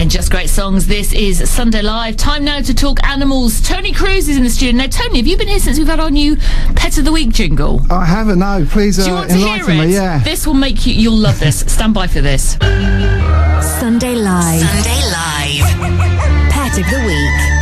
playing just great songs. This is Sunday Live. Time now to talk animals. Tony Cruse is in the studio. Now, Tony, have you been here since we've had our new Pet of the Week jingle? I haven't, no. Please Do you want to hear enlighten it? me, yeah. This will make you'll love this. Stand by for this. Sunday Live. Sunday Live. Pet of the Week.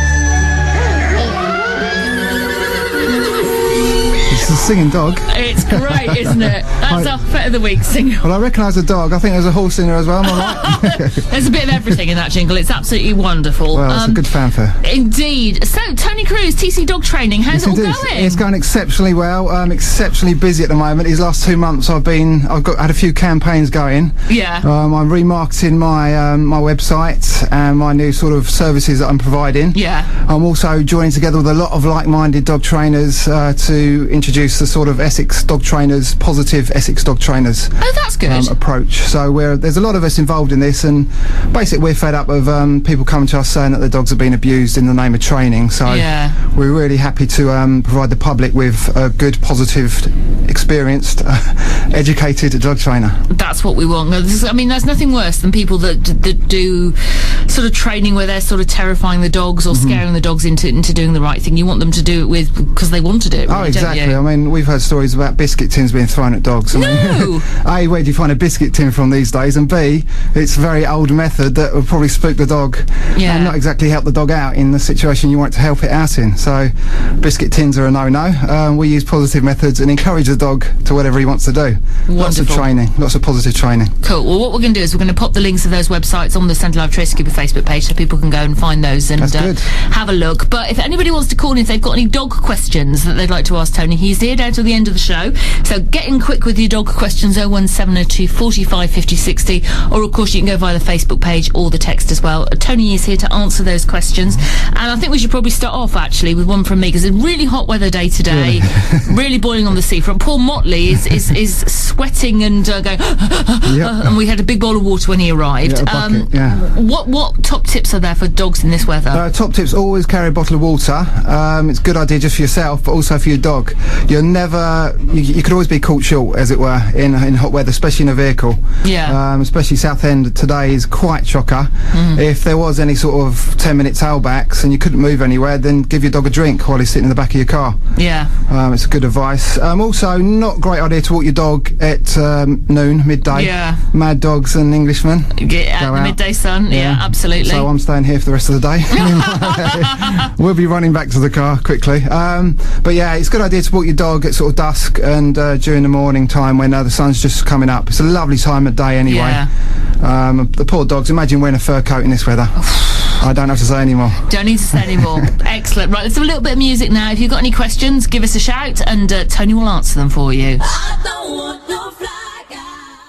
It's a singing dog. It's great, isn't it? That's our Pet of the Week single. Well, I recognise a dog. I think there's a horse in there as well, am I right? There's a bit of everything in that jingle. It's absolutely wonderful. Well, it's a good fanfare. Indeed. So, Tony Cruse, TC Dog Training, how's it all going? It's going exceptionally well. I'm exceptionally busy at the moment. These last 2 months I've had a few campaigns going. Yeah. I'm remarketing my website and my new sort of services that I'm providing. Yeah. I'm also joining together with a lot of like-minded dog trainers to introduce the sort of Essex Dog Trainers, Positive Essex Dog Trainers that's good. approach. So there's a lot of us involved in this, and basically we're fed up of people coming to us saying that the dogs have been abused in the name of training. So we're really happy to provide the public with a good, positive, experienced, educated dog trainer. That's what we want. I mean, there's nothing worse than people that do sort of training where they're sort of terrifying the dogs or scaring the dogs into doing the right thing. You want them to do it because they want to do it. Oh, right, exactly. Don't you? I mean, we've heard stories about biscuit tins being thrown at dogs. I mean, A, where do you find a biscuit tin from these days? And B, it's a very old method that will probably spook the dog and not exactly help the dog out in the situation you want to help it out in. So biscuit tins are a no-no. We use positive methods and encourage the dog to whatever he wants to do. Wonderful. Lots of training, lots of positive training. Cool. Well, what we're going to do is we're going to pop the links of those websites on the Sunday Live Trace Keeper Facebook page so people can go and find those and have a look. But if anybody wants to call in, if they've got any dog questions that they'd like to ask Tony, he's here down till the end of the show. So get in quick with your dog questions, 01702 45 50 60, or of course you can go via the Facebook page or the text as well. Tony is here to answer those questions, and I think we should probably start off actually with one from me, because it's a really hot weather day today, really boiling on the seafront. Poor Motley is sweating and going and we had a big bowl of water when he arrived. What top tips are there for dogs in this weather? Top tips: always carry a bottle of water. It's a good idea just for yourself, but also for your dog. You're never you could always be caught short, as it were, in hot weather, especially in a vehicle. Especially Southend today is quite chocker. If there was any sort of 10-minute tailbacks and you couldn't move anywhere, then give your dog a drink while he's sitting in the back of your car. It's a good advice. Also, not a great idea to walk your dog at noon, midday. Mad dogs and Englishmen. Get out in the midday sun. Absolutely. So I'm staying here for the rest of the day. We'll be running back to the car quickly. But yeah, it's a good idea to walk your dog at sort of dusk and during the morning time when the sun's just coming up. It's a lovely time of day anyway. The poor dogs, imagine wearing a fur coat in this weather. I don't have to say any more. Don't need to say any more. Excellent. Right, let's have a little bit of music now. If you've got any questions, give us a shout and Tony will answer them for you. I don't want no fly guy.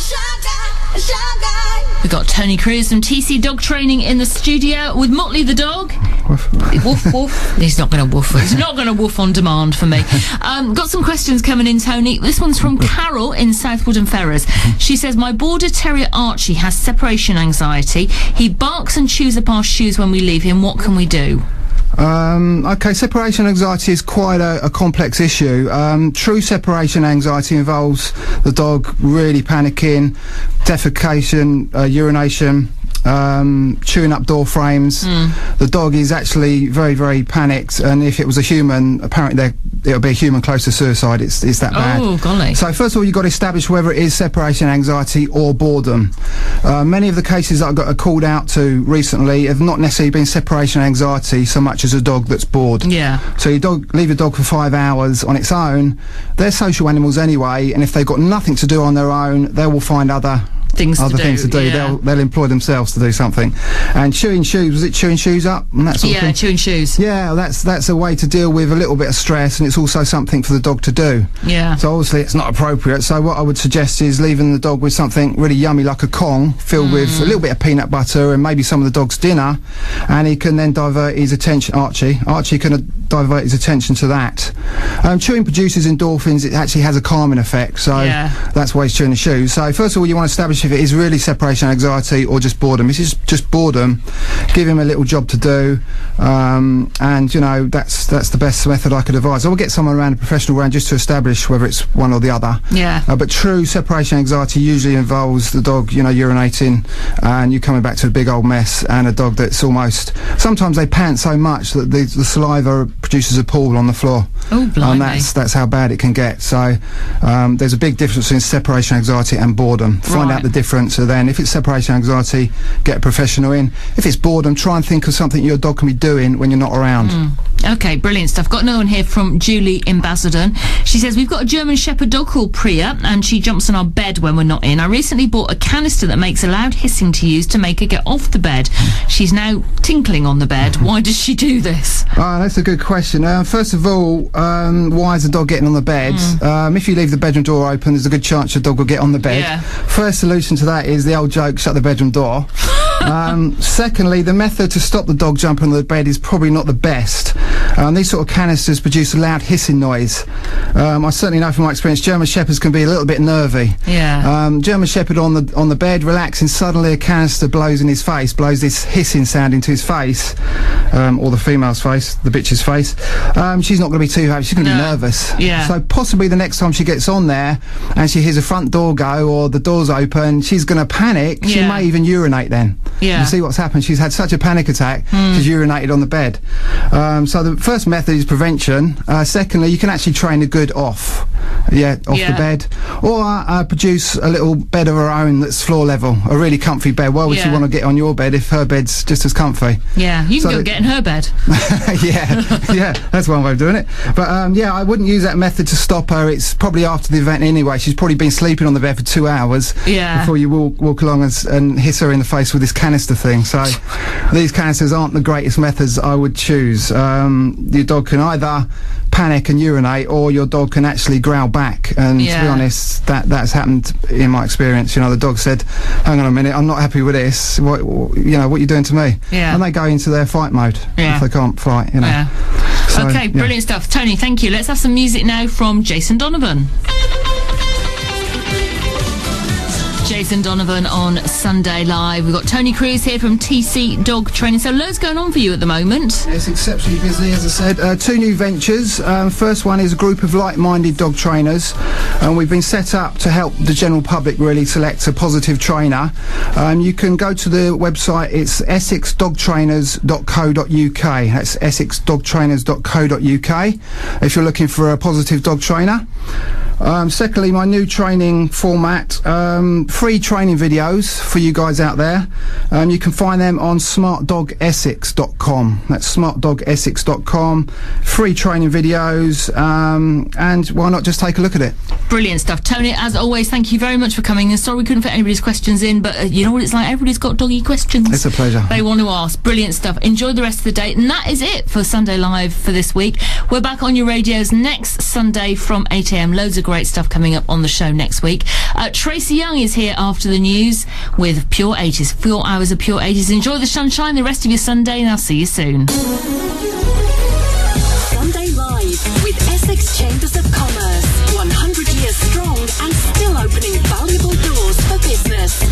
Shy guy. We've got Tony Cruse from TC Dog Training in the studio with Motley the dog. Woof woof. He's not going to woof. He's not going to woof on demand for me. Got some questions coming in, Tony. This one's from Carol in Southwood and Ferrers. She says, my border terrier Archie has separation anxiety. He barks and chews up our shoes when we leave him. What can we do? Okay, separation anxiety is quite a complex issue. True separation anxiety involves the dog really panicking, defecation, urination, chewing up door frames. The dog is actually very, very panicked, and if it was a human, apparently it'll be a human close to suicide. It's that bad. Oh, golly. So first of all, you've got to establish whether it is separation anxiety or boredom. Many of the cases that I got called out to recently have not necessarily been separation anxiety so much as a dog that's bored. So leave your dog for 5 hours on its own. They're social animals anyway, and if they've got nothing to do on their own, they will find other things to do. They'll employ themselves to do something. And chewing shoes, was it chewing shoes up and that sort of thing? Chewing shoes. Yeah, that's a way to deal with a little bit of stress, and it's also something for the dog to do. So obviously it's not appropriate. So what I would suggest is leaving the dog with something really yummy like a Kong filled with a little bit of peanut butter and maybe some of the dog's dinner, and he can then divert his attention. Archie can divert his attention to that. Chewing produces endorphins. It actually has a calming effect, so that's why he's chewing the shoes. So first of all, you want to establish if it is really separation anxiety or just boredom. If it's just boredom, give him a little job to do, and you know, that's the best method I could advise. I will get someone around, a professional around, just to establish whether it's one or the other. Yeah. But true separation anxiety usually involves the dog, you know, urinating and you coming back to a big old mess, and a dog that's almost, sometimes they pant so much that the saliva produces a pool on the floor. Oh, blimey. And that's how bad it can get. So there's a big difference between separation anxiety and boredom. Find out the difference, and then if it's separation anxiety, get a professional in. If it's boredom, try and think of something your dog can be doing when you're not around. Okay, brilliant stuff. Got another one here from Julie in Basildon. She says, we've got a German Shepherd dog called Priya, and she jumps on our bed when we're not in. I recently bought a canister that makes a loud hissing to use to make her get off the bed. She's now tinkling on the bed. Why does she do this? Oh, that's a good question. First of all, why is the dog getting on the bed? If you leave the bedroom door open, there's a good chance your dog will get on the bed. Yeah. First solution to that is the old joke, shut the bedroom door. Secondly, the method to stop the dog jumping on the bed is probably not the best. These sort of canisters produce a loud hissing noise. I certainly know from my experience German Shepherds can be a little bit nervy. Yeah. German Shepherd on the bed, relaxing, suddenly a canister blows in his face, blows this hissing sound into his face, or the female's face, the bitch's face. She's not going to be too happy, she's going to be nervous. Yeah. So possibly the next time she gets on there and she hears a front door go or the door's open, she's going to panic. She may even urinate then. Yeah. You see what's happened? She's had such a panic attack, she's urinated on the bed. So the first method is prevention. Secondly, you can actually train a good off the bed, or produce a little bed of her own that's floor level, a really comfy bed. Why would she want to get on your bed if her bed's just as comfy? Yeah, you can go get in her bed. yeah, that's one way of doing it. But I wouldn't use that method to stop her. It's probably after the event anyway. She's probably been sleeping on the bed for 2 hours before you walk along and hiss her in the face with this canister thing. So these canisters aren't the greatest methods I would choose. Your dog can either panic and urinate, or your dog can actually growl back, and to be honest, that's happened in my experience. You know, the dog said, hang on a minute, I'm not happy with this, what are you doing to me? And they go into their fight mode if they can't fight, you know. So, okay, brilliant stuff. Tony, thank you. Let's have some music now from Jason Donovan. Jason Donovan on Sunday Live. We've got Tony Cruse here from TC Dog Training. So loads going on for you at the moment. It's exceptionally busy, as I said. 2 new ventures. First one is a group of like-minded dog trainers, and we've been set up to help the general public really select a positive trainer. You can go to the website. It's essexdogtrainers.co.uk. That's essexdogtrainers.co.uk if you're looking for a positive dog trainer. Secondly, my new training format, free training videos for you guys out there. You can find them on smartdogessex.com. That's smartdogessex.com. Free training videos, and why not just take a look at it? Brilliant stuff. Tony, as always, thank you very much for coming. And sorry we couldn't fit anybody's questions in, but you know what it's like, everybody's got doggy questions. It's a pleasure. They want to ask. Brilliant stuff. Enjoy the rest of the day. And that is it for Sunday Live for this week. We're back on your radios next Sunday from 8 a.m. Loads of great stuff coming up on the show next week. Tracy Young is here after the news with Pure 80s. 4 hours of Pure 80s. Enjoy the sunshine the rest of your Sunday, and I'll see you soon. Sunday Live with Essex Chambers of Commerce. 100 years strong and still opening valuable doors for business.